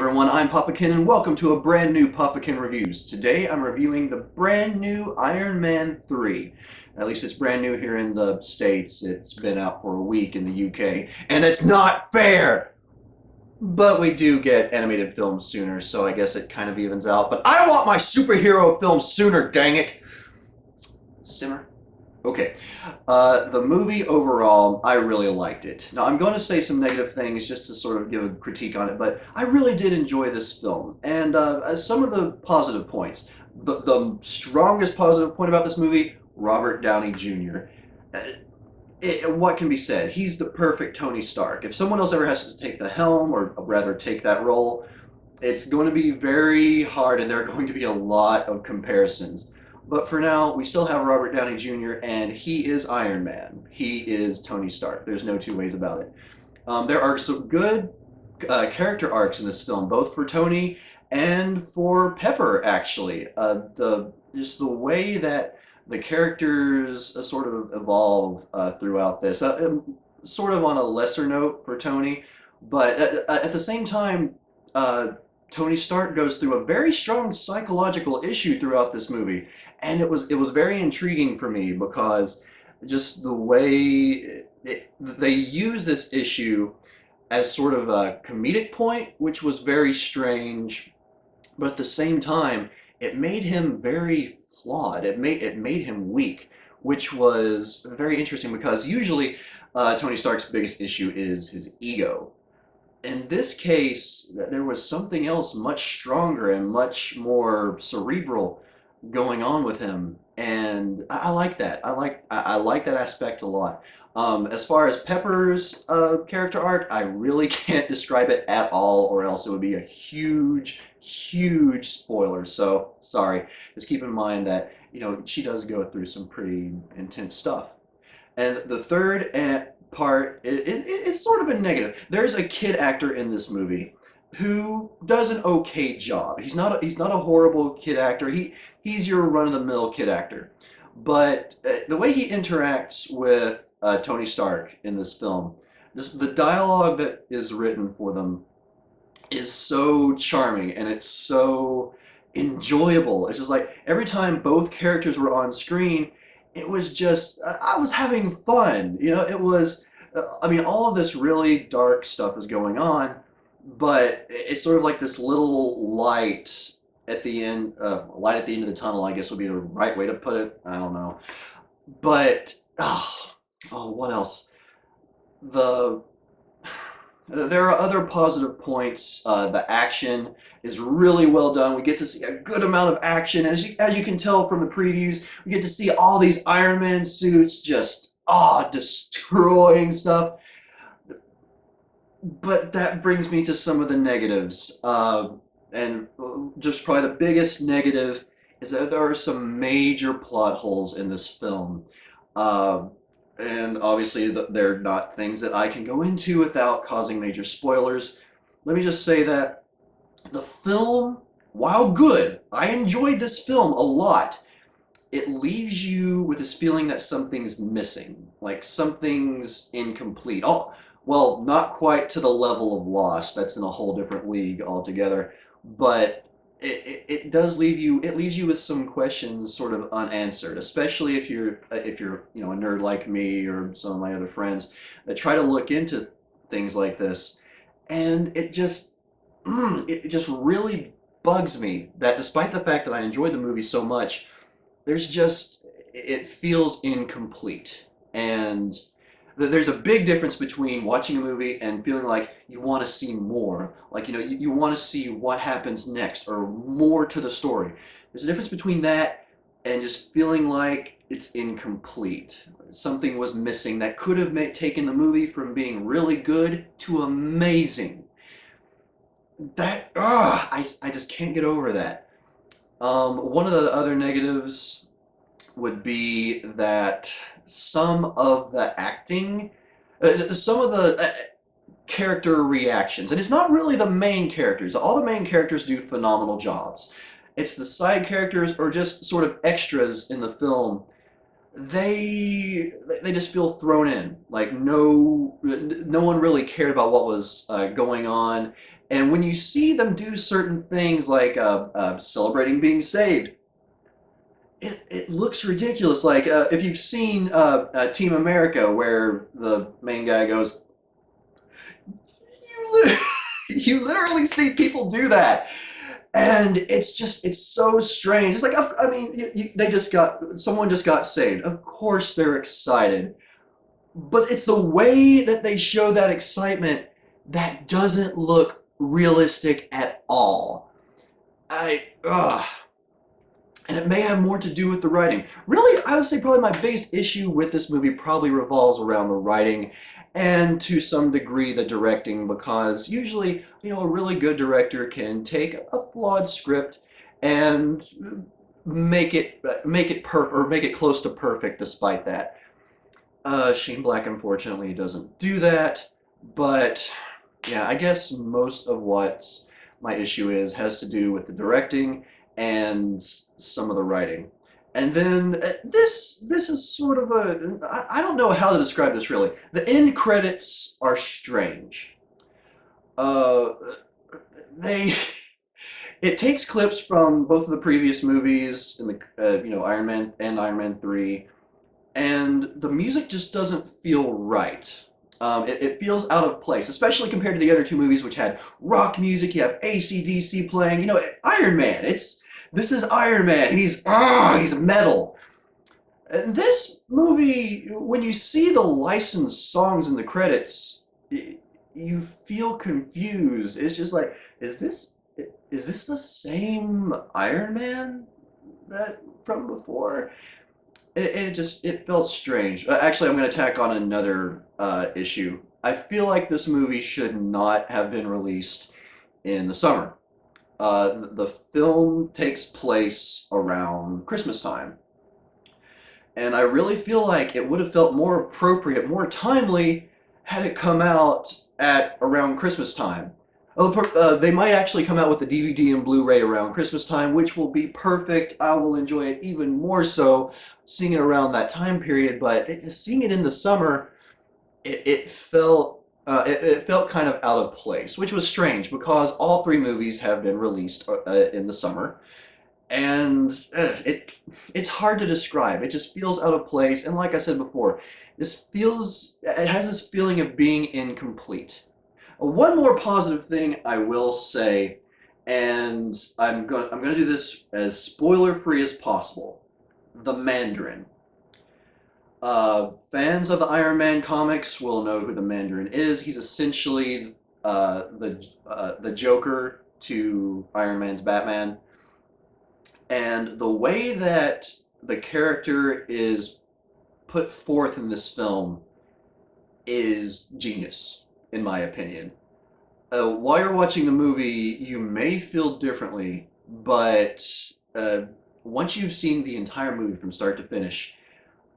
everyone, I'm Papa Kenn and welcome to a brand new Papa Kenn Reviews. Today I'm reviewing the brand new Iron Man 3. At least it's brand new here in the States. It's been out for a week in the UK, and it's not fair! But we do get animated films sooner, so I guess it kind of evens out. But I want my superhero film sooner, dang it! Simmer. Okay, the movie overall, I really liked it. Now, I'm going to say some negative things just to sort of give a critique on it, but I really did enjoy this film. And some of the positive points. The strongest positive point about this movie, Robert Downey Jr. What can be said? He's the perfect Tony Stark. If someone else ever has to take the helm, or rather take that role, it's going to be very hard, and there are going to be a lot of comparisons. But for now, we still have Robert Downey Jr., and he is Iron Man. He is Tony Stark. There's no two ways about it. There are some good character arcs in this film, both for Tony and for Pepper, actually. Just the way that the characters sort of evolve throughout this, sort of on a lesser note for Tony, but at the same time, Tony Stark goes through a very strong psychological issue throughout this movie, and it was very intriguing for me because just the way they use this issue as sort of a comedic point, which was very strange, but at the same time, it made him very flawed. It made him weak, which was very interesting because usually Tony Stark's biggest issue is his ego. In this case, there was something else much stronger and much more cerebral going on with him, and I like that. I like that aspect a lot. As far as Pepper's character arc, I really can't describe it at all, or else it would be a huge spoiler. So sorry. Just keep in mind that she does go through some pretty intense stuff. And the third part, it's sort of a negative. There's a kid actor in this movie who does an okay job. He's not a horrible kid actor. He's your run-of-the-mill kid actor. But the way he interacts with Tony Stark in this film, just the dialogue that is written for them is so charming and it's so enjoyable. It's just like every time both characters were on screen, it was just, I was having fun. It was, I mean, all of this really dark stuff is going on, but it's sort of like this little light at the end, light at the end of the tunnel, I guess would be the right way to put it. I don't know. But, what else? There are other positive points. The action is really well done. We get to see a good amount of action. As you can tell from the previews, we get to see all these Iron Man suits just destroying stuff. But that brings me to some of the negatives. And just probably the biggest negative is that there are some major plot holes in this film. And obviously they're not things that I can go into without causing major spoilers. Let me just say that the film, while good, I enjoyed this film a lot. It leaves you with this feeling that something's missing, like something's incomplete. Oh, well, not quite to the level of Lost. That's in a whole different league altogether. But it does leave you. It leaves you with some questions sort of unanswered, especially if you're a nerd like me or some of my other friends that try to look into things like this, and it just really bugs me that despite the fact that I enjoyed the movie so much, it feels incomplete. And there's a big difference between watching a movie and feeling like you want to see more. Like, you want to see what happens next or more to the story. There's a difference between that and just feeling like it's incomplete. Something was missing that could have taken the movie from being really good to amazing. I just can't get over that. One of the other negatives would be that some of the acting, some of the character reactions, and it's not really the main characters. All the main characters do phenomenal jobs. It's the side characters or just sort of extras in the film they just feel thrown in. Like no one really cared about what was going on. And when you see them do certain things like celebrating being saved, it looks ridiculous. Like if you've seen Team America, where the main guy goes, you literally see people do that. And it's so strange. It's like, I mean, someone just got saved. Of course they're excited. But it's the way that they show that excitement that doesn't look realistic at all. Ugh. And it may have more to do with the writing. Really, I would say probably my biggest issue with this movie probably revolves around the writing and to some degree the directing, because usually, a really good director can take a flawed script and make it perfect, or make it close to perfect despite that. Shane Black unfortunately doesn't do that, but yeah, I guess most of what my issue has to do with the directing and some of the writing. And then this is sort of I don't know how to describe this really. The end credits are strange. Uh, they it takes clips from both of the previous movies in the Iron Man and Iron Man 3, and the music just doesn't feel right. It feels out of place, especially compared to the other two movies, which had rock music. You have AC/DC playing. Iron Man. This is Iron Man. He's metal. And this movie, when you see the licensed songs in the credits, you feel confused. It's just like, is this the same Iron Man that from before? It felt strange. Actually, I'm going to tack on another issue. I feel like this movie should not have been released in the summer. The film takes place around Christmas time. And I really feel like it would have felt more appropriate, more timely, had it come out at around Christmas time. They might actually come out with the DVD and Blu-ray around Christmas time, which will be perfect. I will enjoy it even more so seeing it around that time period. But just seeing it in the summer, it felt kind of out of place, which was strange because all three movies have been released in the summer, and it's hard to describe. It just feels out of place, and like I said before, it has this feeling of being incomplete. One more positive thing I will say, and I'm going to do this as spoiler-free as possible. The Mandarin. Fans of the Iron Man comics will know who the Mandarin is. He's essentially the Joker to Iron Man's Batman. And the way that the character is put forth in this film is genius, in my opinion. While you're watching the movie, you may feel differently, but once you've seen the entire movie from start to finish,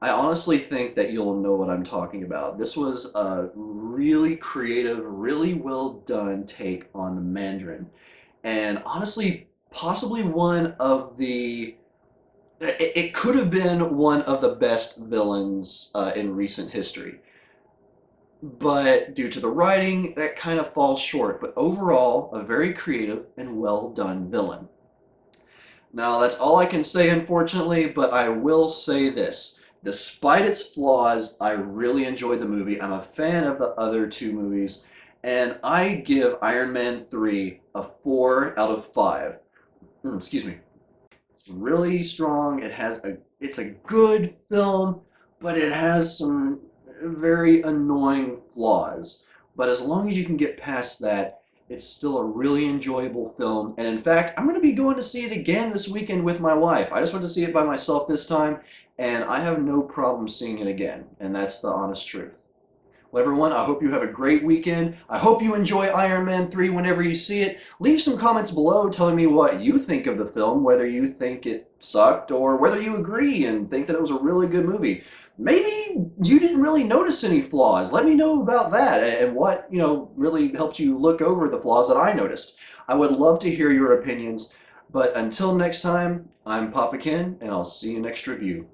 I honestly think that you'll know what I'm talking about. This was a really creative, really well done take on the Mandarin. And honestly, possibly one of the... It could have been one of the best villains in recent history. But due to the writing, that kind of falls short. But overall, a very creative and well done villain. Now, that's all I can say, unfortunately, but I will say this. Despite its flaws, I really enjoyed the movie. I'm a fan of the other two movies, and I give Iron Man 3 a 4 out of 5. Excuse me. It's really strong. It's a good film, but it has some very annoying flaws. But as long as you can get past that, it's still a really enjoyable film. And in fact, I'm going to be going to see it again this weekend with my wife. I just went to see it by myself this time, and I have no problem seeing it again. And that's the honest truth. Well, everyone, I hope you have a great weekend. I hope you enjoy Iron Man 3 whenever you see it. Leave some comments below telling me what you think of the film, whether you think it sucked or whether you agree and think that it was a really good movie. Maybe you didn't really notice any flaws. Let me know about that and what, really helped you look over the flaws that I noticed. I would love to hear your opinions. But until next time, I'm Papa Kenn, and I'll see you next review.